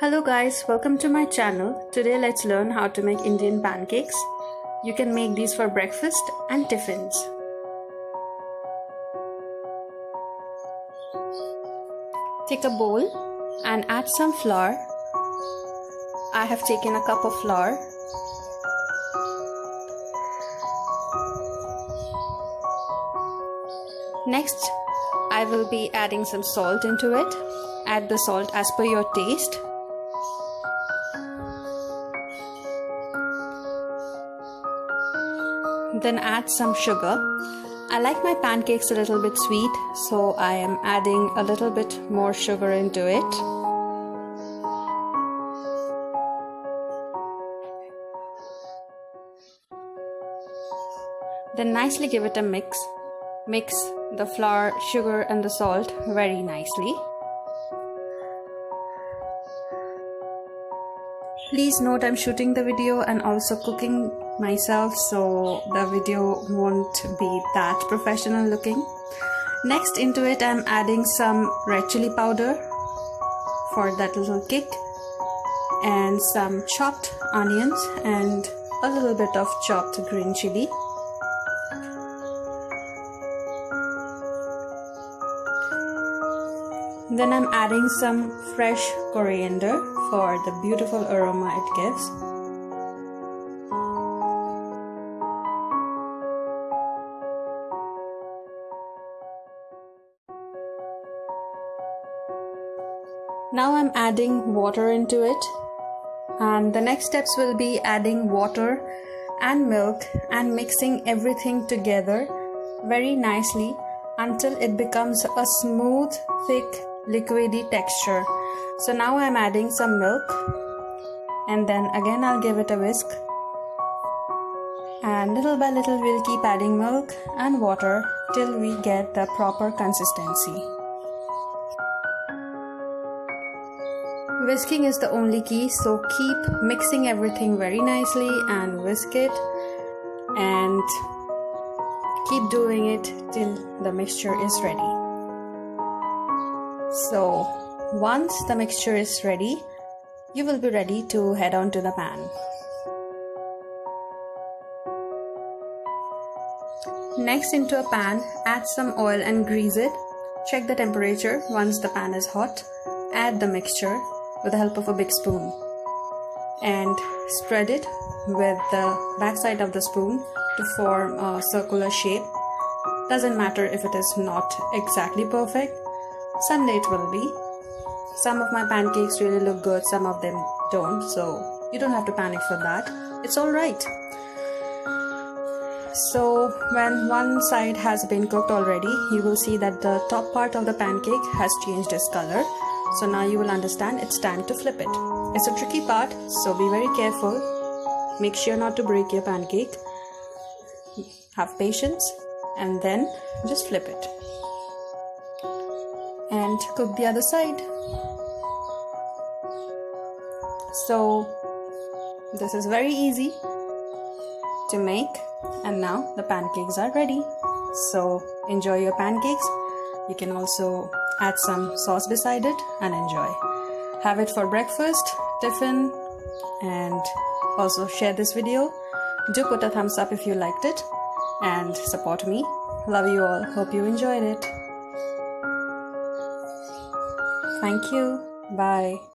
Hello guys, welcome to my channel. Today let's learn how to make Indian pancakes. You can make these for breakfast and tiffins. Take a bowl and add some flour. I have taken a cup of flour. Next, I will be adding some salt into it. Add the salt as per your taste. Then add some sugar. I like my pancakes a little bit sweet, so I am adding a little bit more sugar into it. Then nicely give it a mix. Mix the flour, sugar and the salt very nicely. Please note I'm shooting the video and also cooking myself, so the video won't be that professional looking. Next, into it I'm adding some red chili powder for that little kick, and some chopped onions and a little bit of chopped green chili. Then I'm adding some fresh coriander for the beautiful aroma it gives. Now I'm adding water into it, and the next steps will be adding water and milk and mixing everything together very nicely until it becomes a smooth, thick, liquidy texture. So now I'm adding some milk, and then again I'll give it a whisk, and little by little we'll keep adding milk and water till we get the proper consistency. Whisking is the only key, so keep mixing everything very nicely and whisk it, and keep doing it till the mixture is ready. So once the mixture is ready, you will be ready to head on to the pan. Next, into a pan, add some oil and grease it. Check the temperature. Once the pan is hot, add the mixture with the help of a big spoon and spread it with the backside of the spoon to form a circular shape. Doesn't matter if it is not exactly perfect. Someday it will be. Some of my pancakes really look good, some of them don't, so you don't have to panic for that. It's alright. So when one side has been cooked already, you will see that the top part of the pancake has changed its color. So now you will understand it's time to flip it. It's a tricky part, so be very careful. Make sure not to break your pancake. Have patience and then just flip it. And cook the other side. So this is very easy to make, and now the pancakes are ready. So enjoy your pancakes. You can also add some sauce beside it and enjoy. Have it for breakfast, tiffin, and also share this video. Do put a thumbs up if you liked it and support me. Love you all. Hope you enjoyed it. Thank you. Bye.